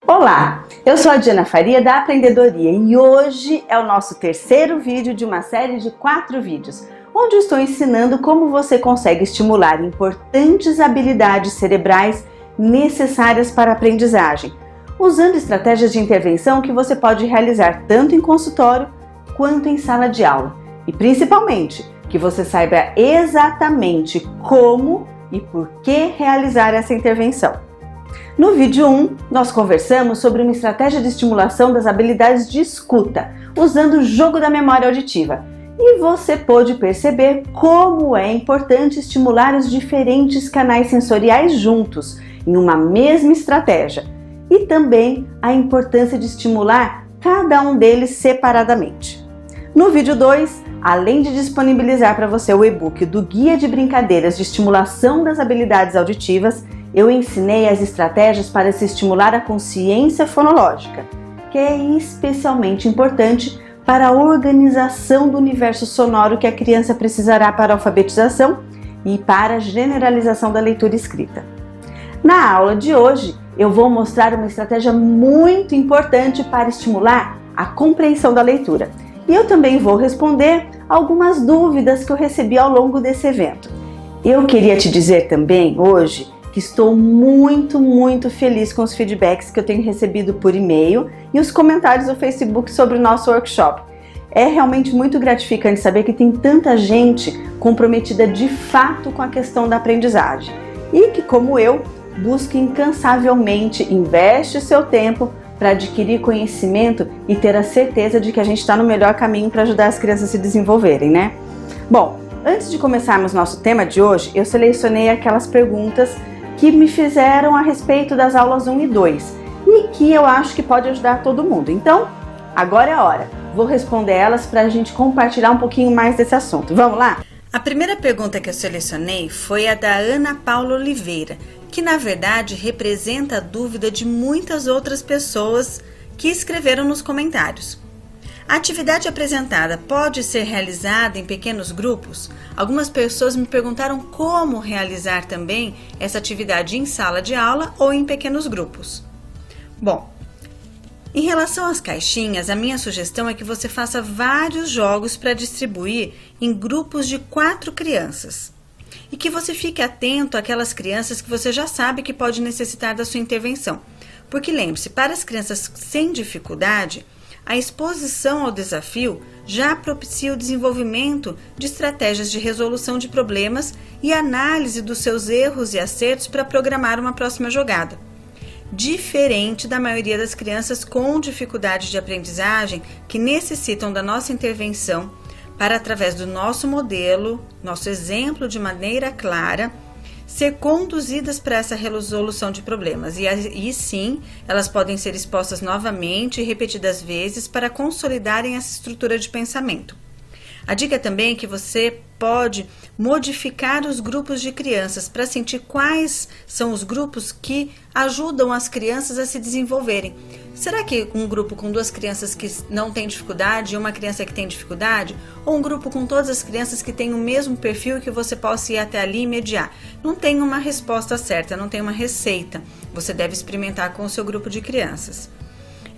Olá, eu sou a Diana Faria da Aprendedoria e hoje é o nosso terceiro vídeo de uma série de 4 vídeos, onde eu estou ensinando como você consegue estimular importantes habilidades cerebrais necessárias para a aprendizagem, usando estratégias de intervenção que você pode realizar tanto em consultório quanto em sala de aula. E principalmente, que você saiba exatamente como e por que realizar essa intervenção. No vídeo 1, nós conversamos sobre uma estratégia de estimulação das habilidades de escuta, usando o jogo da memória auditiva. E você pôde perceber como é importante estimular os diferentes canais sensoriais juntos, em uma mesma estratégia. E também a importância de estimular cada um deles separadamente. No vídeo 2, além de disponibilizar para você o e-book do Guia de Brincadeiras de Estimulação das Habilidades Auditivas, eu ensinei as estratégias para se estimular a consciência fonológica, que é especialmente importante para a organização do universo sonoro que a criança precisará para a alfabetização e para a generalização da leitura escrita. Na aula de hoje, eu vou mostrar uma estratégia muito importante para estimular a compreensão da leitura. E eu também vou responder algumas dúvidas que eu recebi ao longo desse evento. Eu queria te dizer também hoje que estou muito feliz com os feedbacks que eu tenho recebido por e-mail e os comentários do Facebook sobre o nosso workshop. É realmente muito gratificante saber que tem tanta gente comprometida de fato com a questão da aprendizagem e que, como eu, busca incansavelmente, investe seu tempo para adquirir conhecimento e ter a certeza de que a gente está no melhor caminho para ajudar as crianças a se desenvolverem, né? Bom, antes de começarmos nosso tema de hoje, eu selecionei aquelas perguntas que me fizeram a respeito das aulas 1 e 2 e que eu acho que pode ajudar todo mundo. Então, agora é a hora. Vou responder elas para a gente compartilhar um pouquinho mais desse assunto. Vamos lá? A primeira pergunta que eu selecionei foi a da Ana Paula Oliveira, que na verdade representa a dúvida de muitas outras pessoas que escreveram nos comentários. A atividade apresentada pode ser realizada em pequenos grupos? Algumas pessoas me perguntaram como realizar também essa atividade em sala de aula ou em pequenos grupos. Bom, em relação às caixinhas, a minha sugestão é que você faça vários jogos para distribuir em grupos de 4 crianças. E que você fique atento àquelas crianças que você já sabe que pode necessitar da sua intervenção. Porque lembre-se, para as crianças sem dificuldade, a exposição ao desafio já propicia o desenvolvimento de estratégias de resolução de problemas e análise dos seus erros e acertos para programar uma próxima jogada. Diferente da maioria das crianças com dificuldade de aprendizagem que necessitam da nossa intervenção para, através do nosso modelo, nosso exemplo de maneira clara, ser conduzidas para essa resolução de problemas. E aí sim, elas podem ser expostas novamente e repetidas vezes para consolidarem essa estrutura de pensamento. A dica também é que você pode modificar os grupos de crianças para sentir quais são os grupos que ajudam as crianças a se desenvolverem. Será que um grupo com 2 crianças que não têm dificuldade e uma criança que tem dificuldade? Ou um grupo com todas as crianças que têm o mesmo perfil e que você possa ir até ali e mediar? Não tem uma resposta certa, não tem uma receita. Você deve experimentar com o seu grupo de crianças.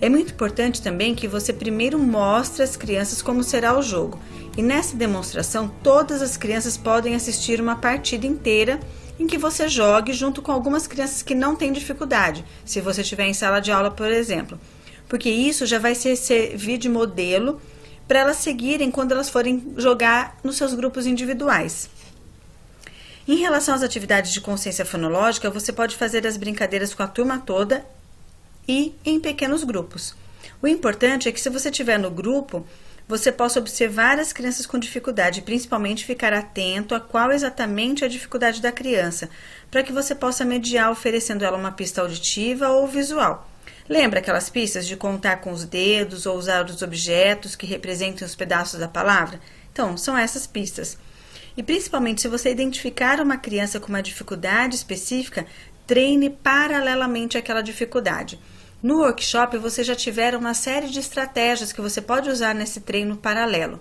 É muito importante também que você primeiro mostre às crianças como será o jogo. E nessa demonstração, todas as crianças podem assistir uma partida inteira em que você jogue junto com algumas crianças que não têm dificuldade, se você estiver em sala de aula, por exemplo. Porque isso já vai servir de modelo para elas seguirem quando elas forem jogar nos seus grupos individuais. Em relação às atividades de consciência fonológica, você pode fazer as brincadeiras com a turma toda e em pequenos grupos. O importante é que se você estiver no grupo, você possa observar as crianças com dificuldade e principalmente ficar atento a qual exatamente é a dificuldade da criança, para que você possa mediar oferecendo ela uma pista auditiva ou visual. Lembra aquelas pistas de contar com os dedos ou usar os objetos que representem os pedaços da palavra? Então, são essas pistas. E principalmente se você identificar uma criança com uma dificuldade específica, treine paralelamente àquela dificuldade. No workshop, você já tiver uma série de estratégias que você pode usar nesse treino paralelo.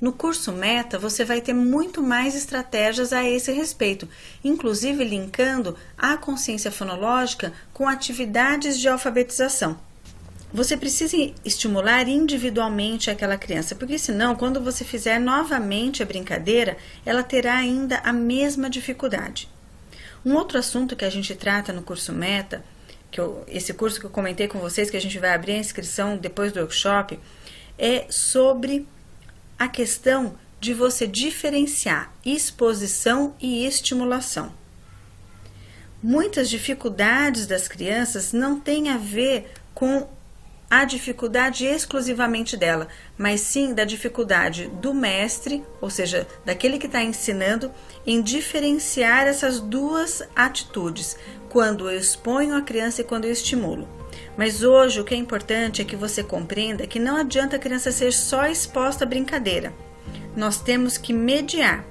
No curso Meta, você vai ter muito mais estratégias a esse respeito, inclusive linkando a consciência fonológica com atividades de alfabetização. Você precisa estimular individualmente aquela criança, porque senão, quando você fizer novamente a brincadeira, ela terá ainda a dificuldade. Um outro assunto que a gente trata no curso Meta, esse curso que eu comentei com vocês, que a gente vai abrir a inscrição depois do workshop, é sobre a questão de você diferenciar exposição e estimulação. Muitas dificuldades das crianças não têm a ver com a dificuldade exclusivamente dela, mas sim da dificuldade do mestre, ou seja, daquele que está ensinando, em diferenciar essas duas atitudes, quando eu exponho a criança e quando eu estimulo. Mas hoje o que é importante é que você compreenda que não adianta a criança ser só exposta à brincadeira. Nós temos que mediar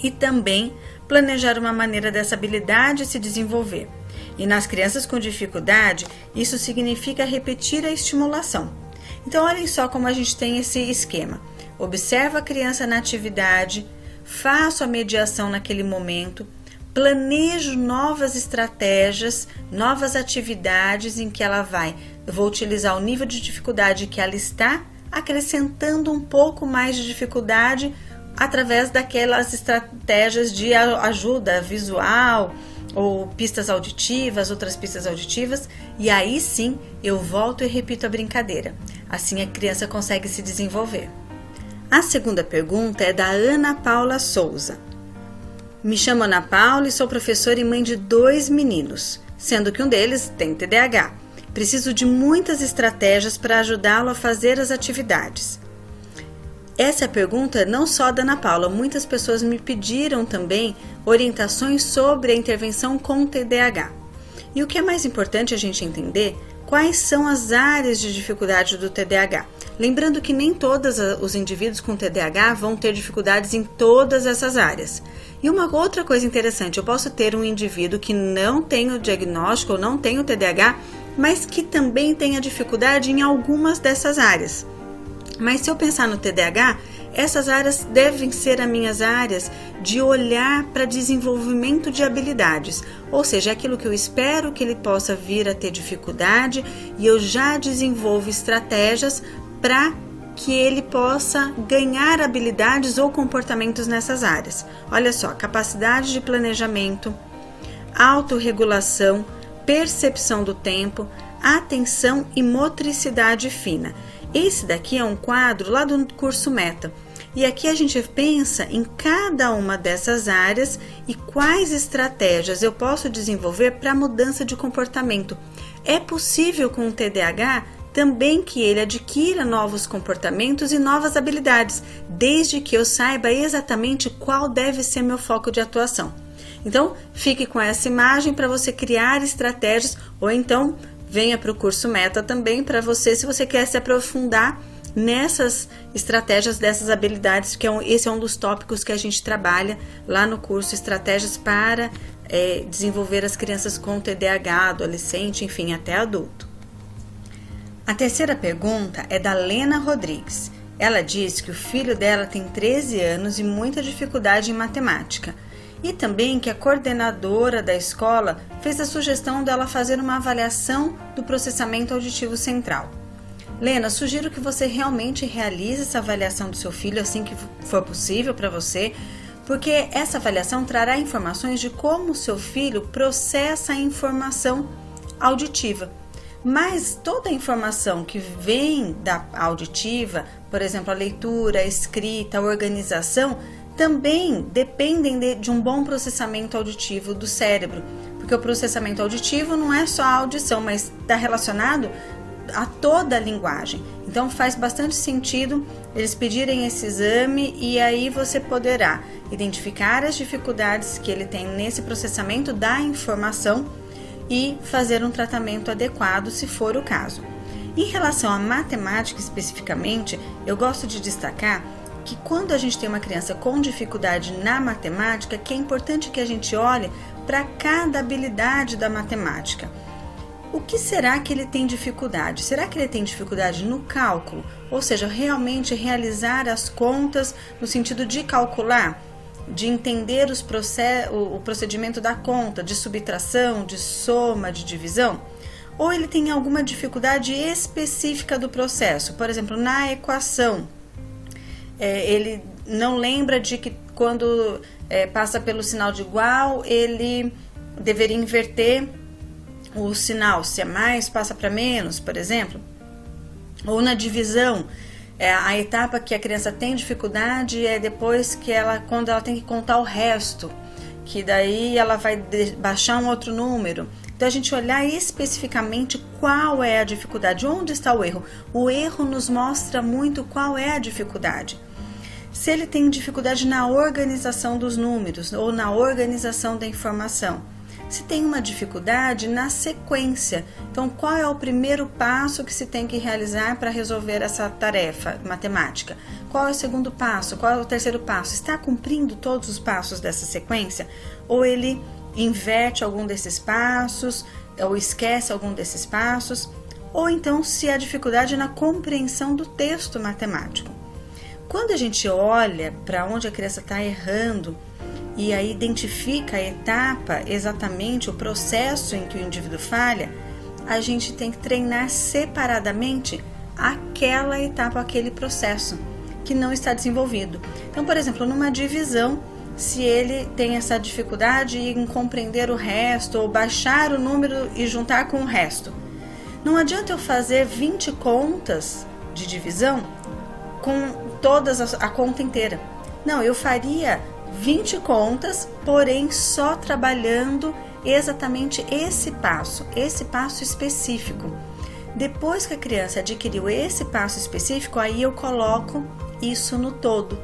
e também planejar uma maneira dessa habilidade se desenvolver. E nas crianças com dificuldade, isso significa repetir a estimulação. Então, olhem só como a gente tem esse esquema. Observa a criança na atividade, faço a mediação naquele momento, planejo novas estratégias, novas atividades em que ela eu vou utilizar o nível de dificuldade que ela está, acrescentando um pouco mais de dificuldade através daquelas estratégias de ajuda visual, ou pistas auditivas, outras pistas auditivas, e aí sim eu volto e repito a brincadeira. Assim a criança consegue se desenvolver. A segunda pergunta é da Ana Paula Souza. Me chamo Ana Paula e sou professora e mãe de 2 meninos, sendo que um deles tem TDAH. Preciso de muitas estratégias para ajudá-lo a fazer as atividades. Essa é a pergunta não só da Ana Paula, muitas pessoas me pediram também orientações sobre a intervenção com TDAH. E o que é mais importante a gente entender, quais são as áreas de dificuldade do TDAH. Lembrando que nem todos os indivíduos com TDAH vão ter dificuldades em todas essas áreas. E uma outra coisa interessante, eu posso ter um indivíduo que não tem o diagnóstico ou não tem o TDAH, mas que também tenha dificuldade em algumas dessas áreas. Mas se eu pensar no TDAH, essas áreas devem ser as minhas áreas de olhar para desenvolvimento de habilidades, ou seja, aquilo que eu espero que ele possa vir a ter dificuldade e eu já desenvolvo estratégias para que ele possa ganhar habilidades ou comportamentos nessas áreas. Olha só, capacidade de planejamento, autorregulação, percepção do tempo, atenção e motricidade fina. Esse daqui é um quadro lá do curso Meta. E aqui a gente pensa em cada uma dessas áreas e quais estratégias eu posso desenvolver para mudança de comportamento. É possível com o TDAH também que ele adquira novos comportamentos e novas habilidades, desde que eu saiba exatamente qual deve ser meu foco de atuação. Então, fique com essa imagem para você criar estratégias, ou então venha para o curso Meta também para você, se você quer se aprofundar nessas estratégias dessas habilidades, que esse é um dos tópicos que a gente trabalha lá no curso, estratégias para desenvolver as crianças com TDAH, adolescente, enfim, até adulto. A terceira pergunta é da Lena Rodrigues. Ela diz que o filho dela tem 13 anos e muita dificuldade em matemática. E também que a coordenadora da escola fez a sugestão dela fazer uma avaliação do processamento auditivo central. Lena, sugiro que você realmente realize essa avaliação do seu filho assim que for possível para você, porque essa avaliação trará informações de como o seu filho processa a informação auditiva. Mas toda a informação que vem da auditiva, por exemplo, a leitura, a escrita, a organização, também dependem de um bom processamento auditivo do cérebro, porque o processamento auditivo não é só a audição, mas está relacionado a toda a linguagem. Então faz bastante sentido eles pedirem esse exame e aí você poderá identificar as dificuldades que ele tem nesse processamento da informação e fazer um tratamento adequado se for o caso. Em relação à matemática especificamente, eu gosto de destacar que quando a gente tem uma criança com dificuldade na matemática, que é importante que a gente olhe para cada habilidade da matemática. O que será que ele tem dificuldade? Será que ele tem dificuldade no cálculo? Ou seja, realmente realizar as contas no sentido de calcular, de entender o procedimento da conta, de subtração, de soma, de divisão? Ou ele tem alguma dificuldade específica do processo? Por exemplo, na equação, ele não lembra de que quando passa pelo sinal de igual, ele deveria inverter o sinal, se é mais passa para menos, por exemplo. Ou na divisão, a etapa que a criança tem dificuldade é depois que quando ela tem que contar o resto, que daí ela vai baixar um outro número. Então a gente olhar especificamente qual é a dificuldade, onde está o erro. O erro nos mostra muito qual é a dificuldade. Se ele tem dificuldade na organização dos números ou na organização da informação. Se tem uma dificuldade na sequência, então qual é o primeiro passo que se tem que realizar para resolver essa tarefa matemática? Qual é o segundo passo? Qual é o terceiro passo? Está cumprindo todos os passos dessa sequência? Ou ele inverte algum desses passos, ou esquece algum desses passos? Ou então se há dificuldade na compreensão do texto matemático. Quando a gente olha para onde a criança está errando, e aí identifica a etapa, exatamente o processo em que o indivíduo falha, a gente tem que treinar separadamente aquela etapa, aquele processo que não está desenvolvido. Então, por exemplo, numa divisão, se ele tem essa dificuldade em compreender o resto, ou baixar o número e juntar com o resto, não adianta eu fazer 20 contas de divisão com todas a conta inteira. Não, eu faria 20 contas, porém só trabalhando exatamente esse passo específico. Depois que a criança adquiriu esse passo específico, aí eu coloco isso no todo.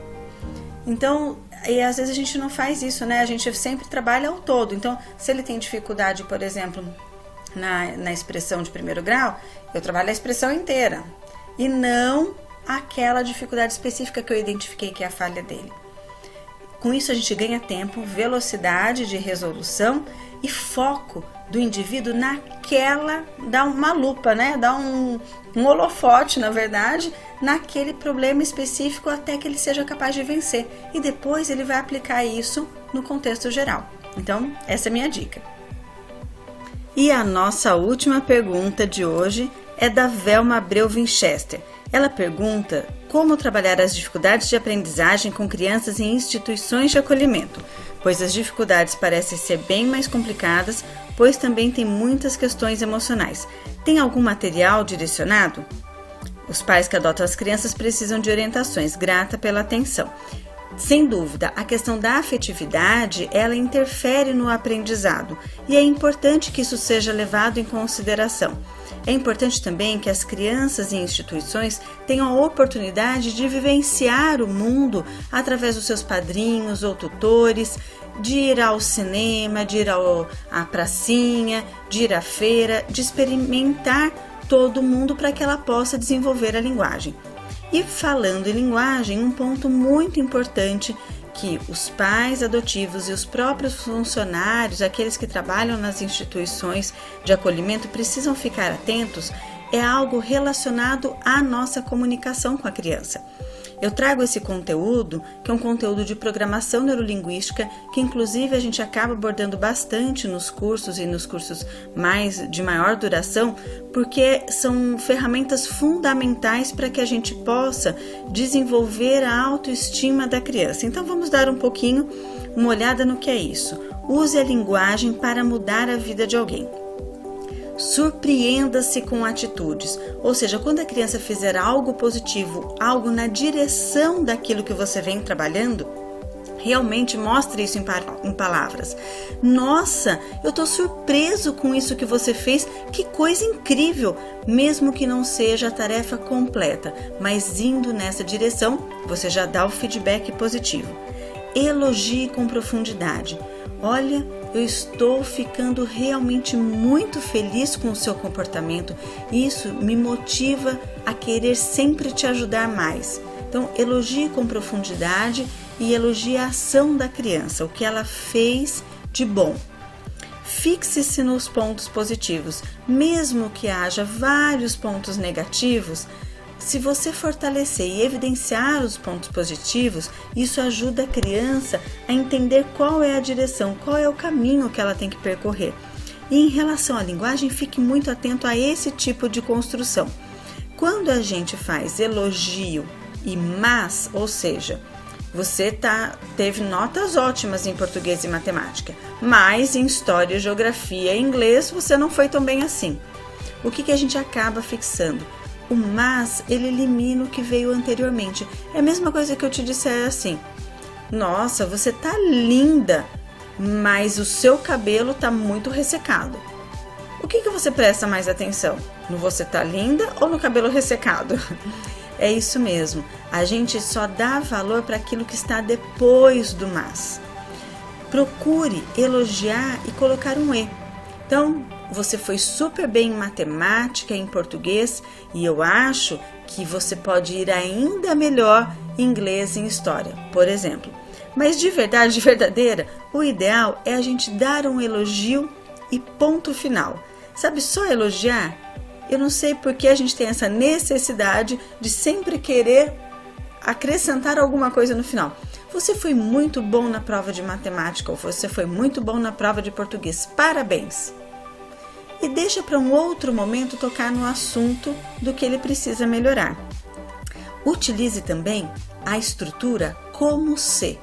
Então, e às vezes a gente não faz isso, né? A gente sempre trabalha o todo. Então, se ele tem dificuldade, por exemplo, na expressão de primeiro grau, eu trabalho a expressão inteira e não aquela dificuldade específica que eu identifiquei que é a falha dele. Com isso a gente ganha tempo, velocidade de resolução e foco do indivíduo naquela, dá uma lupa, né? Dá um holofote, na verdade, naquele problema específico até que ele seja capaz de vencer. E depois ele vai aplicar isso no contexto geral. Então, essa é a minha dica. E a nossa última pergunta de hoje é da Velma Abreu Winchester. Ela pergunta como trabalhar as dificuldades de aprendizagem com crianças em instituições de acolhimento, pois as dificuldades parecem ser bem mais complicadas, pois também tem muitas questões emocionais. Tem algum material direcionado? Os pais que adotam as crianças precisam de orientações. Grata pela atenção. Sem dúvida, a questão da afetividade, ela interfere no aprendizado e é importante que isso seja levado em consideração. É importante também que as crianças em instituições tenham a oportunidade de vivenciar o mundo através dos seus padrinhos ou tutores, de ir ao cinema, de ir à pracinha, de ir à feira, de experimentar todo mundo para que ela possa desenvolver a linguagem. E falando em linguagem, um ponto muito importante que os pais adotivos e os próprios funcionários, aqueles que trabalham nas instituições de acolhimento, precisam ficar atentos é algo relacionado à nossa comunicação com a criança. Eu trago esse conteúdo, que é um conteúdo de programação neurolinguística, que inclusive a gente acaba abordando bastante nos cursos e nos cursos de maior duração, porque são ferramentas fundamentais para que a gente possa desenvolver a autoestima da criança. Então vamos dar uma olhada no que é isso. Use a linguagem para mudar a vida de alguém. Surpreenda-se com atitudes, ou seja, quando a criança fizer algo positivo, algo na direção daquilo que você vem trabalhando, realmente mostre isso em palavras. Nossa, eu estou surpreso com isso que você fez, que coisa incrível! Mesmo que não seja a tarefa completa, mas indo nessa direção, você já dá o feedback positivo. Elogie com profundidade. Olha, eu estou ficando realmente muito feliz com o seu comportamento. Isso me motiva a querer sempre te ajudar mais. Então, elogie com profundidade e elogie a ação da criança, o que ela fez de bom. Fixe-se nos pontos positivos, mesmo que haja vários pontos negativos. Se você fortalecer e evidenciar os pontos positivos, isso ajuda a criança a entender qual é a direção, qual é o caminho que ela tem que percorrer. E em relação à linguagem, fique muito atento a esse tipo de construção. Quando a gente faz elogio e mas, ou seja, você teve notas ótimas em português e matemática, mas em história, geografia e inglês você não foi tão bem assim. O que a gente acaba fixando? O mas, ele elimina o que veio anteriormente. É a mesma coisa que eu te disser assim: nossa, você tá linda, mas o seu cabelo tá muito ressecado. O que você presta mais atenção? No você tá linda ou no cabelo ressecado? É isso mesmo, a gente só dá valor para aquilo que está depois do mas. Procure elogiar e colocar um e. Então, você foi super bem em matemática, em português, e eu acho que você pode ir ainda melhor em inglês e em história, por exemplo. Mas de verdade, de verdadeira, o ideal é a gente dar um elogio e ponto final. Sabe, só elogiar? Eu não sei por que a gente tem essa necessidade de sempre querer acrescentar alguma coisa no final. Você foi muito bom na prova de matemática ou você foi muito bom na prova de português. Parabéns! E deixa para um outro momento tocar no assunto do que ele precisa melhorar. Utilize também a estrutura como se.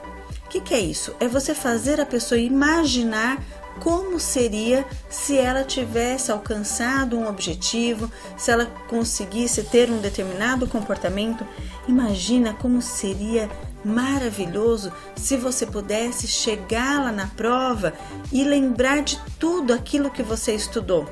O que é isso? É você fazer a pessoa imaginar como seria se ela tivesse alcançado um objetivo, se ela conseguisse ter um determinado comportamento. Imagina como seria maravilhoso se você pudesse chegar lá na prova e lembrar de tudo aquilo que você estudou.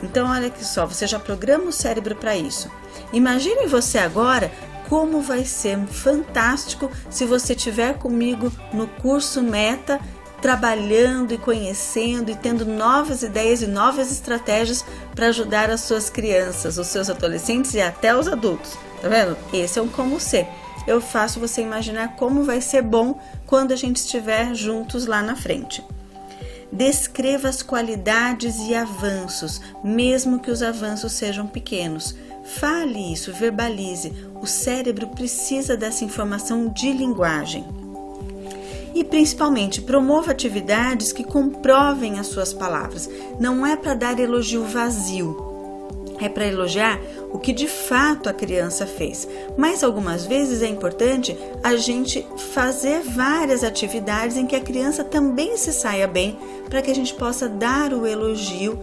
Então, olha aqui só, você já programa o cérebro para isso. Imagine você agora como vai ser fantástico se você estiver comigo no curso Meta, trabalhando e conhecendo e tendo novas ideias e novas estratégias para ajudar as suas crianças, os seus adolescentes e até os adultos. Tá vendo? Esse é um como ser. Eu faço você imaginar como vai ser bom quando a gente estiver juntos lá na frente. Descreva as qualidades e avanços, mesmo que os avanços sejam pequenos. Fale isso, verbalize. O cérebro precisa dessa informação de linguagem. E principalmente, promova atividades que comprovem as suas palavras. Não é para dar elogio vazio. É para elogiar o que de fato a criança fez. Mas algumas vezes é importante a gente fazer várias atividades em que a criança também se saia bem, para que a gente possa dar o elogio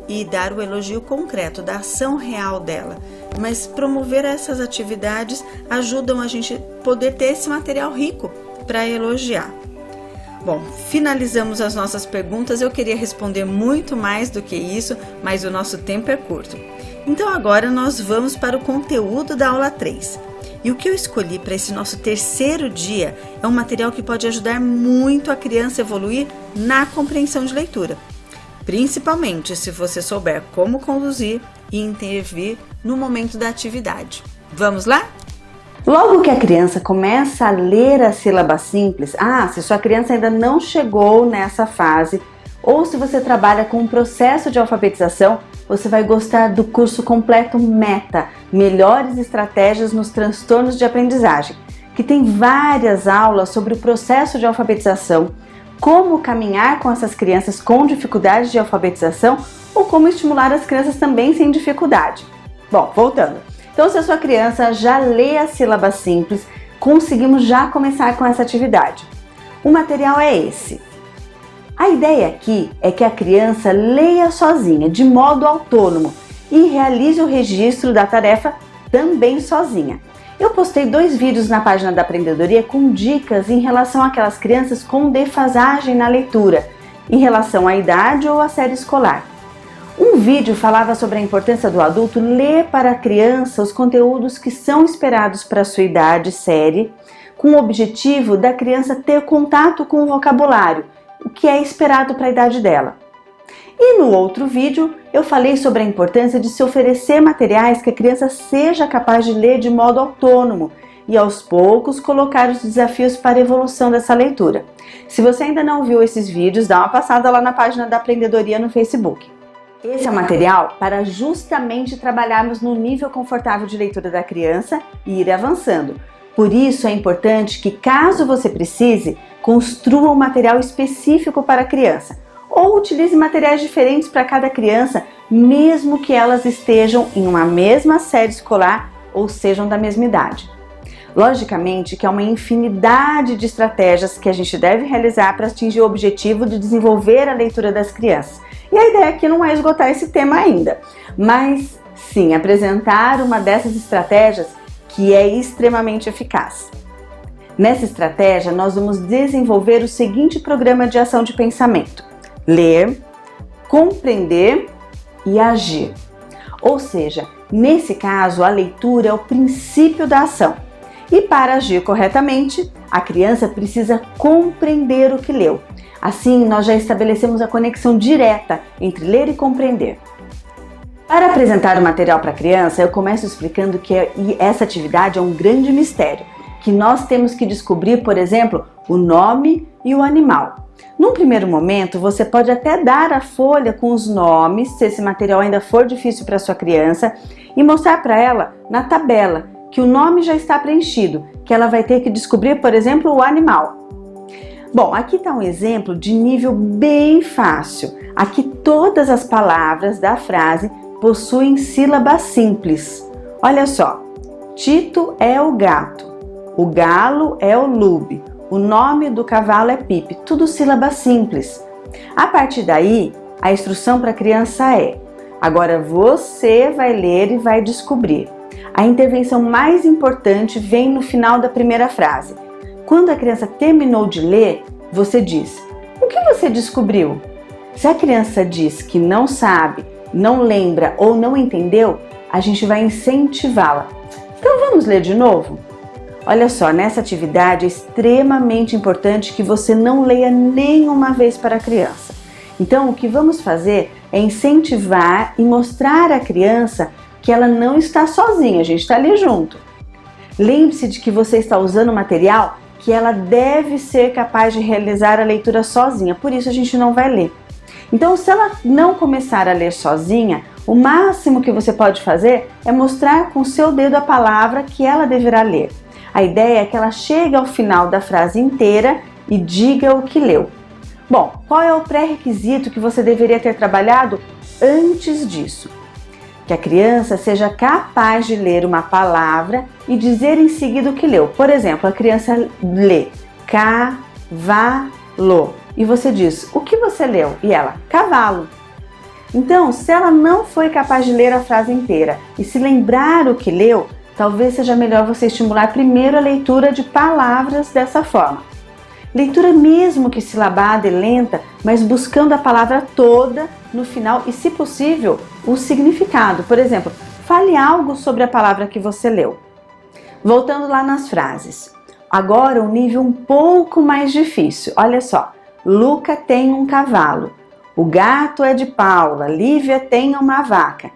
e dar o elogio concreto da ação real dela. Mas promover essas atividades ajudam a gente poder ter esse material rico para elogiar. Bom, finalizamos as nossas perguntas. Eu queria responder muito mais do que isso, mas o nosso tempo é curto. Então agora nós vamos para o conteúdo da aula 3. E o que eu escolhi para esse nosso terceiro dia é um material que pode ajudar muito a criança a evoluir na compreensão de leitura. Principalmente se você souber como conduzir e intervir no momento da atividade. Vamos lá? Logo que a criança começa a ler a sílaba simples, se sua criança ainda não chegou nessa fase, ou se você trabalha com um processo de alfabetização, você vai gostar do curso completo Meta, Melhores Estratégias nos Transtornos de Aprendizagem, que tem várias aulas sobre o processo de alfabetização, como caminhar com essas crianças com dificuldades de alfabetização ou como estimular as crianças também sem dificuldade. Bom, voltando. Então, se a sua criança já lê a sílaba simples, conseguimos já começar com essa atividade. O material é esse. A ideia aqui é que a criança leia sozinha, de modo autônomo, e realize o registro da tarefa também sozinha. Eu postei 2 vídeos na página da Aprendedoria com dicas em relação àquelas crianças com defasagem na leitura, em relação à idade ou à série escolar. Um vídeo falava sobre a importância do adulto ler para a criança os conteúdos que são esperados para a sua idade e série, com o objetivo da criança ter contato com o vocabulário, o que é esperado para a idade dela. E no outro vídeo eu falei sobre a importância de se oferecer materiais que a criança seja capaz de ler de modo autônomo e aos poucos colocar os desafios para a evolução dessa leitura. Se você ainda não viu esses vídeos, dá uma passada lá na página da Aprendedoria no Facebook. Esse é o material para justamente trabalharmos no nível confortável de leitura da criança e ir avançando. Por isso é importante que, caso você precise, construa um material específico para a criança ou utilize materiais diferentes para cada criança, mesmo que elas estejam em uma mesma série escolar ou sejam da mesma idade. Logicamente que há uma infinidade de estratégias que a gente deve realizar para atingir o objetivo de desenvolver a leitura das crianças. E a ideia aqui não é esgotar esse tema ainda, mas sim apresentar uma dessas estratégias que é extremamente eficaz. Nessa estratégia, nós vamos desenvolver o seguinte programa de ação de pensamento: ler, compreender e agir. Ou seja, nesse caso, a leitura é o princípio da ação. E para agir corretamente, a criança precisa compreender o que leu. Assim, nós já estabelecemos a conexão direta entre ler e compreender. Para apresentar o material para a criança, eu começo explicando que essa atividade é um grande mistério, que nós temos que descobrir, por exemplo, o nome e o animal. Num primeiro momento, você pode até dar a folha com os nomes, se esse material ainda for difícil para sua criança, e mostrar para ela na tabela que o nome já está preenchido, que ela vai ter que descobrir, por exemplo, o animal. Bom, aqui está um exemplo de nível bem fácil. Aqui todas as palavras da frase possuem sílabas simples. Olha só, Tito é o gato, o galo é o Lube, o nome do cavalo é Pipe, tudo sílabas simples. A partir daí, a instrução para a criança é: agora você vai ler e vai descobrir. A intervenção mais importante vem no final da primeira frase. Quando a criança terminou de ler, você diz: o que você descobriu? Se a criança diz que não sabe, não lembra ou não entendeu, a gente vai incentivá-la. Então vamos ler de novo? Olha só, nessa atividade é extremamente importante que você não leia nenhuma vez para a criança. Então o que vamos fazer é incentivar e mostrar à criança que ela não está sozinha, a gente está ali junto. Lembre-se de que você está usando material que ela deve ser capaz de realizar a leitura sozinha, por isso a gente não vai ler. Então, se ela não começar a ler sozinha, o máximo que você pode fazer é mostrar com o seu dedo a palavra que ela deverá ler. A ideia é que ela chegue ao final da frase inteira e diga o que leu. Bom, qual é o pré-requisito que você deveria ter trabalhado antes disso? Que a criança seja capaz de ler uma palavra e dizer em seguida o que leu. Por exemplo, a criança lê cavalo e você diz: o que você leu? E ela: cavalo. Então, se ela não foi capaz de ler a frase inteira e se lembrar o que leu, talvez seja melhor você estimular primeiro a leitura de palavras dessa forma. Leitura mesmo que silabada e lenta, mas buscando a palavra toda no final e, se possível, o significado. Por exemplo, fale algo sobre a palavra que você leu. Voltando lá nas frases. Agora um nível um pouco mais difícil. Olha só. Luca tem um cavalo. O gato é de Paula. Lívia tem uma vaca.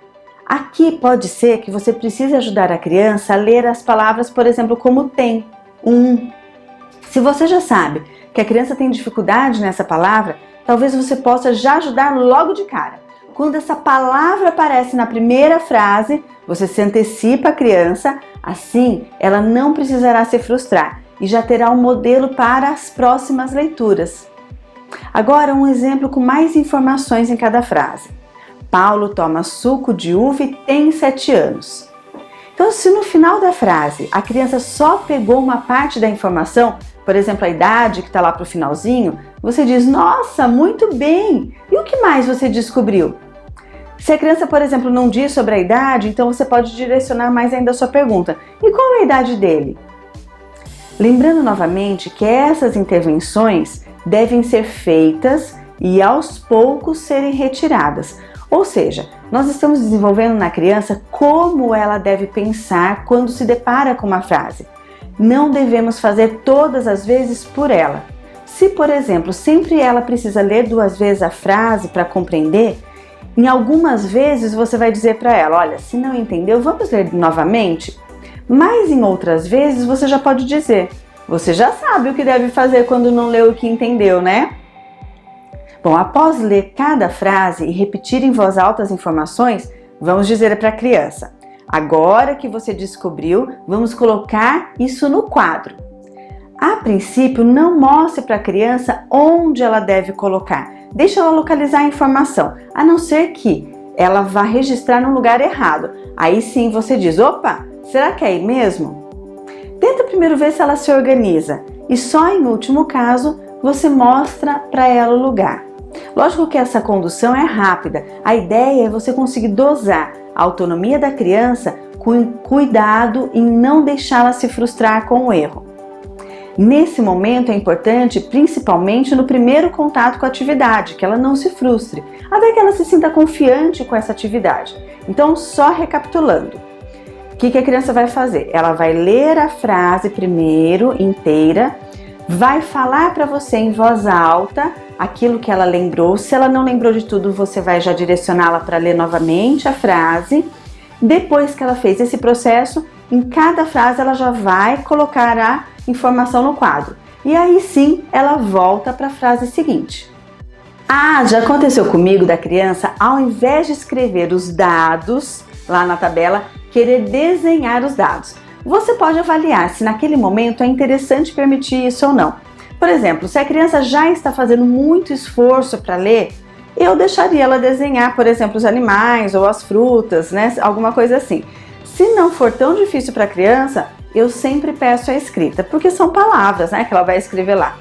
Aqui pode ser que você precise ajudar a criança a ler as palavras, por exemplo, como tem, Se você já sabe que a criança tem dificuldade nessa palavra, talvez você possa já ajudar logo de cara. Quando essa palavra aparece na primeira frase, você se antecipa a criança, assim ela não precisará se frustrar e já terá um modelo para as próximas leituras. Agora um exemplo com mais informações em cada frase. Paulo toma suco de uva e tem 7 anos. Então, se no final da frase a criança só pegou uma parte da informação, por exemplo, a idade que está lá para o finalzinho, você diz: nossa, muito bem! E o que mais você descobriu? Se a criança, por exemplo, não diz sobre a idade, então você pode direcionar mais ainda a sua pergunta: e qual é a idade dele? Lembrando novamente que essas intervenções devem ser feitas e aos poucos serem retiradas. Ou seja, nós estamos desenvolvendo na criança como ela deve pensar quando se depara com uma frase. Não devemos fazer todas as vezes por ela. Se, por exemplo, sempre ela precisa ler 2 vezes a frase para compreender, em algumas vezes você vai dizer para ela: olha, se não entendeu, vamos ler novamente? Mas em outras vezes você já pode dizer: você já sabe o que deve fazer quando não leu o que entendeu, né? Bom, após ler cada frase e repetir em voz alta as informações, vamos dizer para a criança: agora que você descobriu, vamos colocar isso no quadro. A princípio, não mostre para a criança onde ela deve colocar. Deixe ela localizar a informação, a não ser que ela vá registrar no lugar errado. Aí sim você diz: opa, será que é aí mesmo? Tenta primeiro ver se ela se organiza e só em último caso você mostra para ela o lugar. Lógico que essa condução é rápida. A ideia é você conseguir dosar a autonomia da criança com cuidado em não deixá-la se frustrar com o erro. Nesse momento é importante, principalmente no primeiro contato com a atividade, que ela não se frustre, até que ela se sinta confiante com essa atividade. Então, só recapitulando, o que a criança vai fazer? Ela vai ler a frase primeiro, inteira, vai falar para você em voz alta aquilo que ela lembrou. Se ela não lembrou de tudo, você vai já direcioná-la para ler novamente a frase. Depois que ela fez esse processo, em cada frase ela já vai colocar a informação no quadro. E aí sim, ela volta para a frase seguinte. Ah, já aconteceu comigo da criança, ao invés de escrever os dados lá na tabela, querer desenhar os dados. Você pode avaliar se naquele momento é interessante permitir isso ou não. Por exemplo, se a criança já está fazendo muito esforço para ler, eu deixaria ela desenhar, por exemplo, os animais ou as frutas, né? Alguma coisa assim. Se não for tão difícil para a criança, eu sempre peço a escrita, porque são palavras, né, que ela vai escrever lá.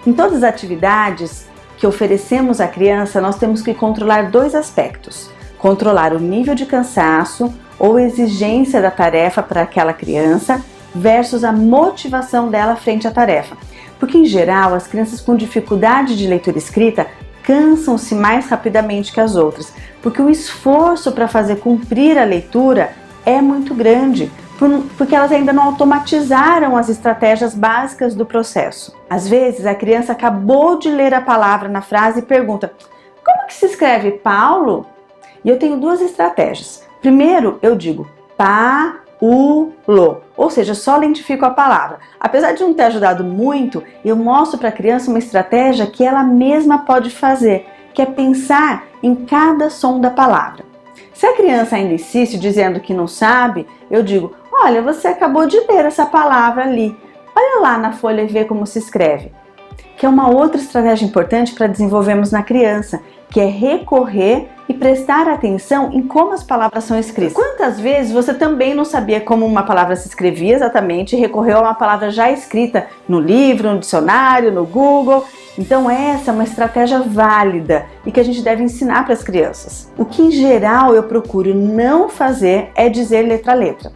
Em todas as atividades que oferecemos à criança, nós temos que controlar dois aspectos: controlar o nível de cansaço ou exigência da tarefa para aquela criança versus a motivação dela frente à tarefa. Porque, em geral, as crianças com dificuldade de leitura escrita cansam-se mais rapidamente que as outras, porque o esforço para fazer cumprir a leitura é muito grande, porque elas ainda não automatizaram as estratégias básicas do processo. Às vezes, a criança acabou de ler a palavra na frase e pergunta: como que se escreve Paulo? E eu tenho duas estratégias. Primeiro, eu digo Paulo, ou seja, só identifico a palavra. Apesar de não ter ajudado muito, eu mostro para a criança uma estratégia que ela mesma pode fazer, que é pensar em cada som da palavra. Se a criança ainda insiste dizendo que não sabe, eu digo: olha, você acabou de ler essa palavra ali. Olha lá na folha e vê como se escreve. Que é uma outra estratégia importante para desenvolvermos na criança, que é recorrer e prestar atenção em como as palavras são escritas. Quantas vezes você também não sabia como uma palavra se escrevia exatamente e recorreu a uma palavra já escrita no livro, no dicionário, no Google? Então essa é uma estratégia válida e que a gente deve ensinar para as crianças. O que em geral eu procuro não fazer é dizer letra a letra.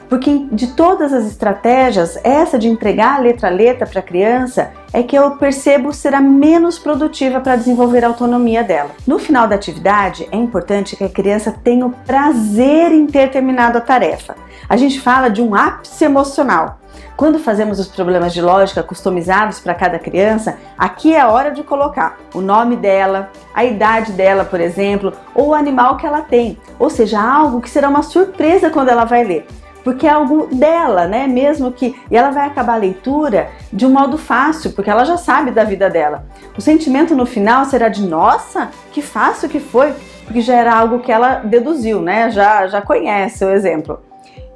Porque de todas as estratégias, essa de entregar a letra para a criança é que eu percebo será menos produtiva para desenvolver a autonomia dela. No final da atividade, é importante que a criança tenha o prazer em ter terminado a tarefa. A gente fala de um ápice emocional. Quando fazemos os problemas de lógica customizados para cada criança, aqui é a hora de colocar o nome dela, a idade dela, por exemplo, ou o animal que ela tem. Ou seja, algo que será uma surpresa quando ela vai ler. Porque é algo dela, né? Mesmo que... E ela vai acabar a leitura de um modo fácil, porque ela já sabe da vida dela. O sentimento no final será de: nossa, que fácil que foi, porque já era algo que ela deduziu, né? Já conhece o exemplo.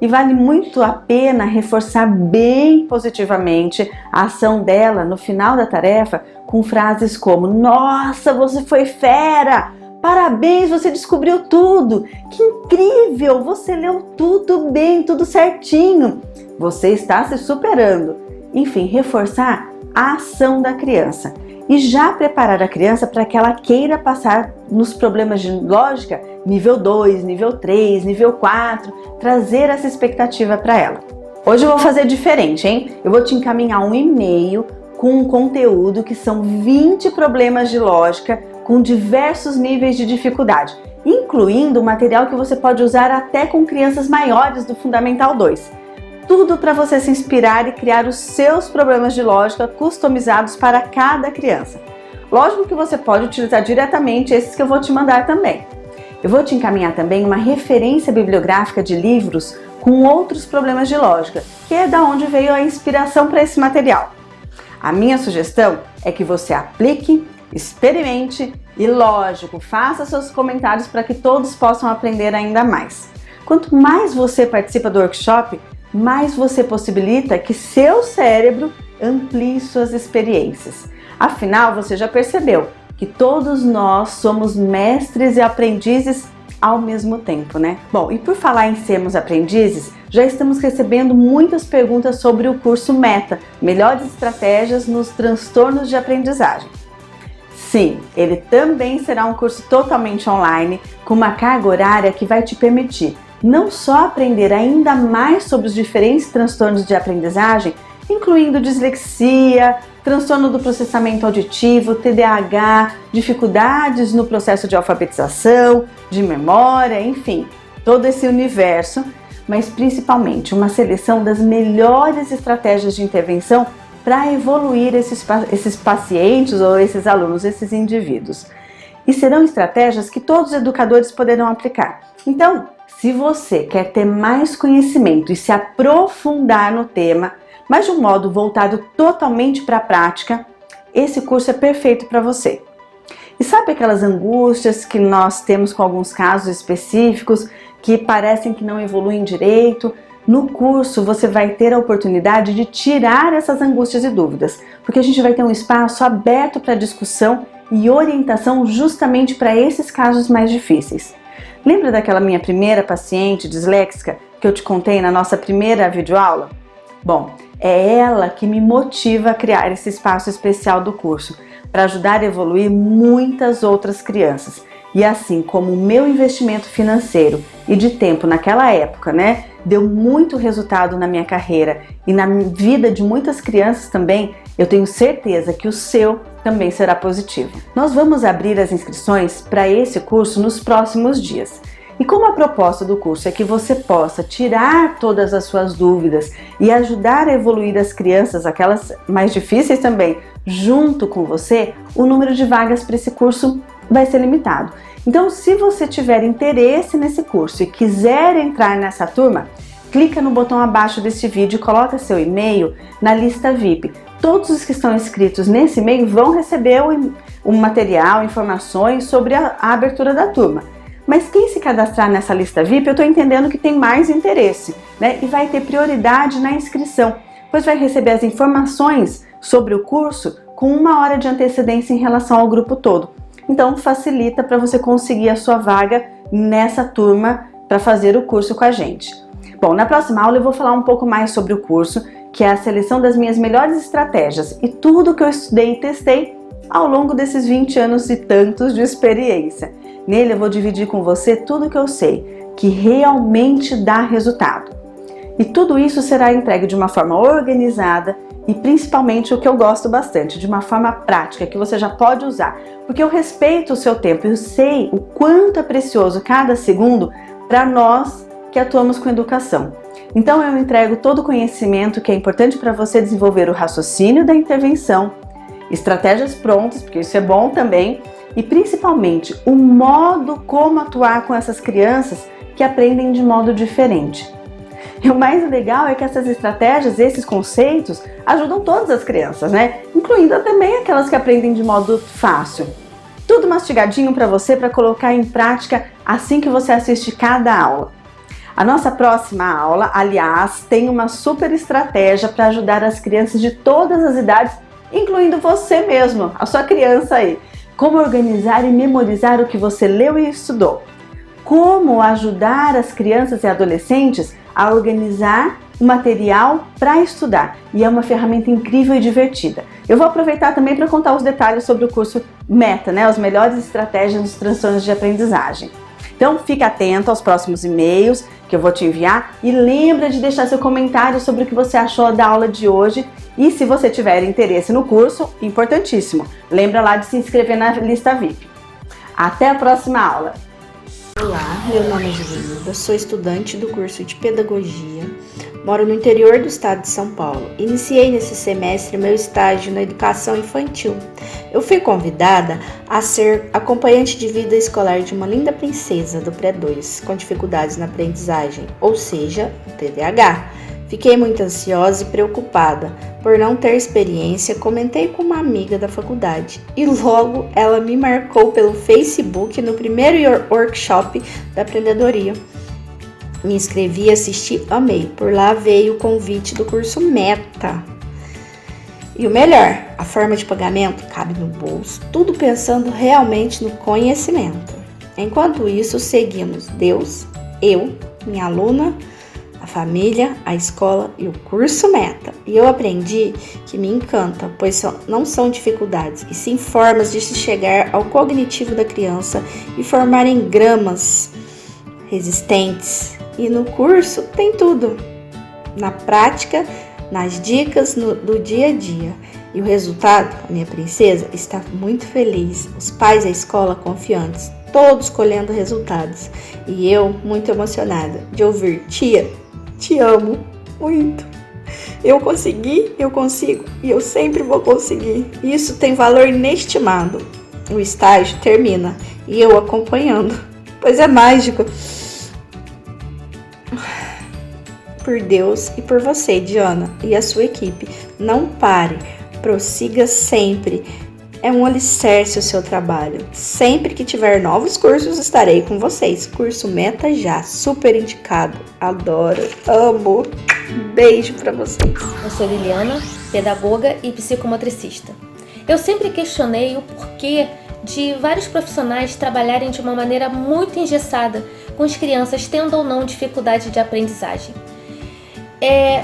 E vale muito a pena reforçar bem positivamente a ação dela no final da tarefa com frases como: nossa, você foi fera! Parabéns, você descobriu tudo! Que incrível! Você leu tudo bem, tudo certinho! Você está se superando! Enfim, reforçar a ação da criança e já preparar a criança para que ela queira passar nos problemas de lógica nível 2, nível 3, nível 4, trazer essa expectativa para ela. Hoje eu vou fazer diferente, hein? Eu vou te encaminhar um e-mail com um conteúdo que são 20 problemas de lógica com diversos níveis de dificuldade, incluindo material que você pode usar até com crianças maiores do Fundamental 2. Tudo para você se inspirar e criar os seus problemas de lógica customizados para cada criança. Lógico que você pode utilizar diretamente esses que eu vou te mandar também. Eu vou te encaminhar também uma referência bibliográfica de livros com outros problemas de lógica, que é da onde veio a inspiração para esse material. A minha sugestão é que você aplique, experimente e, lógico, faça seus comentários para que todos possam aprender ainda mais. Quanto mais você participa do workshop, mais você possibilita que seu cérebro amplie suas experiências. Afinal, você já percebeu que todos nós somos mestres e aprendizes ao mesmo tempo, né? Bom, e por falar em sermos aprendizes, já estamos recebendo muitas perguntas sobre o curso Meta, Melhores Estratégias nos Transtornos de Aprendizagem. Sim, ele também será um curso totalmente online, com uma carga horária que vai te permitir não só aprender ainda mais sobre os diferentes transtornos de aprendizagem, incluindo dislexia, transtorno do processamento auditivo, TDAH, dificuldades no processo de alfabetização, de memória, enfim, todo esse universo, mas principalmente uma seleção das melhores estratégias de intervenção para evoluir esses pacientes ou esses alunos, esses indivíduos. E serão estratégias que todos os educadores poderão aplicar. Então, se você quer ter mais conhecimento e se aprofundar no tema, mas de um modo voltado totalmente para a prática, esse curso é perfeito para você. E sabe aquelas angústias que nós temos com alguns casos específicos que parecem que não evoluem direito? No curso você vai ter a oportunidade de tirar essas angústias e dúvidas, porque a gente vai ter um espaço aberto para discussão e orientação justamente para esses casos mais difíceis. Lembra daquela minha primeira paciente disléxica que eu te contei na nossa primeira videoaula? Bom, é ela que me motiva a criar esse espaço especial do curso, para ajudar a evoluir muitas outras crianças. E assim como o meu investimento financeiro e de tempo naquela época, deu muito resultado na minha carreira e na vida de muitas crianças também, eu tenho certeza que o seu também será positivo. Nós vamos abrir as inscrições para esse curso nos próximos dias. E como a proposta do curso é que você possa tirar todas as suas dúvidas e ajudar a evoluir as crianças, aquelas mais difíceis também, junto com você, o número de vagas para esse curso vai ser limitado. Então, se você tiver interesse nesse curso e quiser entrar nessa turma, clica no botão abaixo desse vídeo e coloca seu e-mail na lista VIP. Todos os que estão inscritos nesse e-mail vão receber o material, informações sobre a abertura da turma. Mas quem se cadastrar nessa lista VIP, eu estou entendendo que tem mais interesse, e vai ter prioridade na inscrição, pois vai receber as informações sobre o curso com 1 hora de antecedência em relação ao grupo todo. Então facilita para você conseguir a sua vaga nessa turma para fazer o curso com a gente. Bom, na próxima aula eu vou falar um pouco mais sobre o curso, que é a seleção das minhas melhores estratégias e tudo que eu estudei e testei ao longo desses 20 anos e tantos de experiência. Nele eu vou dividir com você tudo que eu sei, que realmente dá resultado. E tudo isso será entregue de uma forma organizada e principalmente o que eu gosto bastante, de uma forma prática, que você já pode usar. Porque eu respeito o seu tempo e eu sei o quanto é precioso cada segundo para nós que atuamos com educação. Então eu entrego todo o conhecimento que é importante para você desenvolver o raciocínio da intervenção, estratégias prontas, porque isso é bom também, e principalmente o modo como atuar com essas crianças que aprendem de modo diferente. E o mais legal é que essas estratégias, esses conceitos, ajudam todas as crianças, incluindo também aquelas que aprendem de modo fácil. Tudo mastigadinho para você, para colocar em prática assim que você assiste cada aula. A nossa próxima aula, aliás, tem uma super estratégia para ajudar as crianças de todas as idades, incluindo você mesmo, a sua criança aí. Como organizar e memorizar o que você leu e estudou. Como ajudar as crianças e adolescentes a organizar o material para estudar. E é uma ferramenta incrível e divertida. Eu vou aproveitar também para contar os detalhes sobre o curso Meta, as melhores estratégias nos transtornos de aprendizagem. Então fica atento aos próximos e-mails que eu vou te enviar e lembra de deixar seu comentário sobre o que você achou da aula de hoje. E se você tiver interesse no curso, importantíssimo, lembra lá de se inscrever na lista VIP. Até a próxima aula! Olá, meu nome é Juliana, sou estudante do curso de Pedagogia Moro no interior do estado de São Paulo. Iniciei nesse semestre meu estágio na educação infantil. Eu fui convidada a ser acompanhante de vida escolar de uma linda princesa do Pré-2 com dificuldades na aprendizagem, ou seja, TDAH. Fiquei muito ansiosa e preocupada por não ter experiência. Comentei com uma amiga da faculdade e logo ela me marcou pelo Facebook no primeiro workshop da empreendedoria. Me inscrevi, assisti, amei. Por lá veio o convite do curso Meta. E o melhor, a forma de pagamento cabe no bolso, tudo pensando realmente no conhecimento. Enquanto isso, seguimos Deus, eu, minha aluna, a família, a escola e o curso Meta. E eu aprendi que me encanta, pois não são dificuldades, e sim formas de se chegar ao cognitivo da criança e formar em gramas resistentes. E no curso tem tudo, na prática, nas dicas do dia a dia. E o resultado, a minha princesa está muito feliz, os pais da escola confiantes, todos colhendo resultados. E eu muito emocionada de ouvir: tia, te amo muito. Eu consegui, eu consigo e eu sempre vou conseguir. Isso tem valor inestimável. O estágio termina e eu acompanhando, pois é mágico. Por Deus e por você, Diana, e a sua equipe. Não pare, prossiga sempre. É um alicerce o seu trabalho. Sempre que tiver novos cursos, estarei com vocês. Curso Meta já, super indicado. Adoro, amo. Beijo pra vocês. Eu sou Liliana, pedagoga e psicomotricista. Eu sempre questionei o porquê de vários profissionais trabalharem de uma maneira muito engessada com as crianças tendo ou não dificuldade de aprendizagem.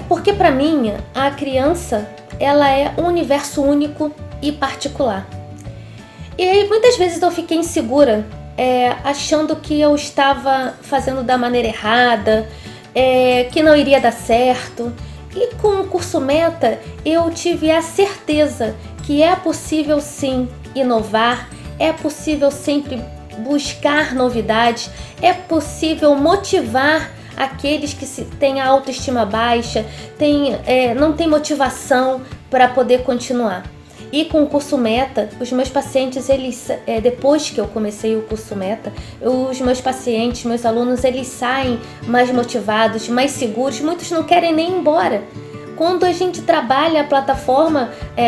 Porque para mim, a criança ela é um universo único e particular. E aí, muitas vezes eu fiquei insegura, achando que eu estava fazendo da maneira errada, que não iria dar certo. E com o curso Meta, eu tive a certeza que é possível sim inovar, é possível sempre buscar novidades, é possível motivar aqueles que têm a autoestima baixa, não tem motivação para poder continuar. E com o curso Meta, os meus pacientes, depois que eu comecei o curso Meta, os meus pacientes, meus alunos, eles saem mais motivados, mais seguros, muitos não querem nem ir embora. Quando a gente trabalha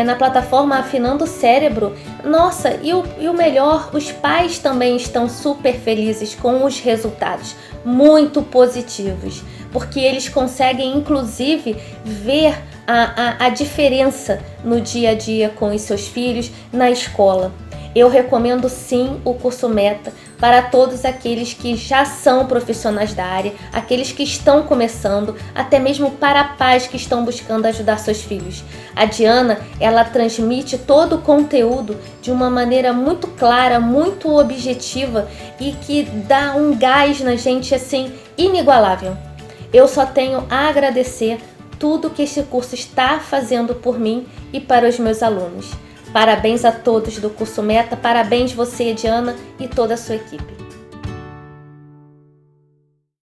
na plataforma Afinando o Cérebro, nossa, e o melhor, os pais também estão super felizes com os resultados, muito positivos, porque eles conseguem inclusive ver a diferença no dia a dia com os seus filhos na escola. Eu recomendo sim o curso Meta para todos aqueles que já são profissionais da área, aqueles que estão começando, até mesmo para pais que estão buscando ajudar seus filhos. A Diana, ela transmite todo o conteúdo de uma maneira muito clara, muito objetiva e que dá um gás na gente assim inigualável. Eu só tenho a agradecer tudo que esse curso está fazendo por mim e para os meus alunos. Parabéns a todos do curso Meta, parabéns você, Diana, e toda a sua equipe.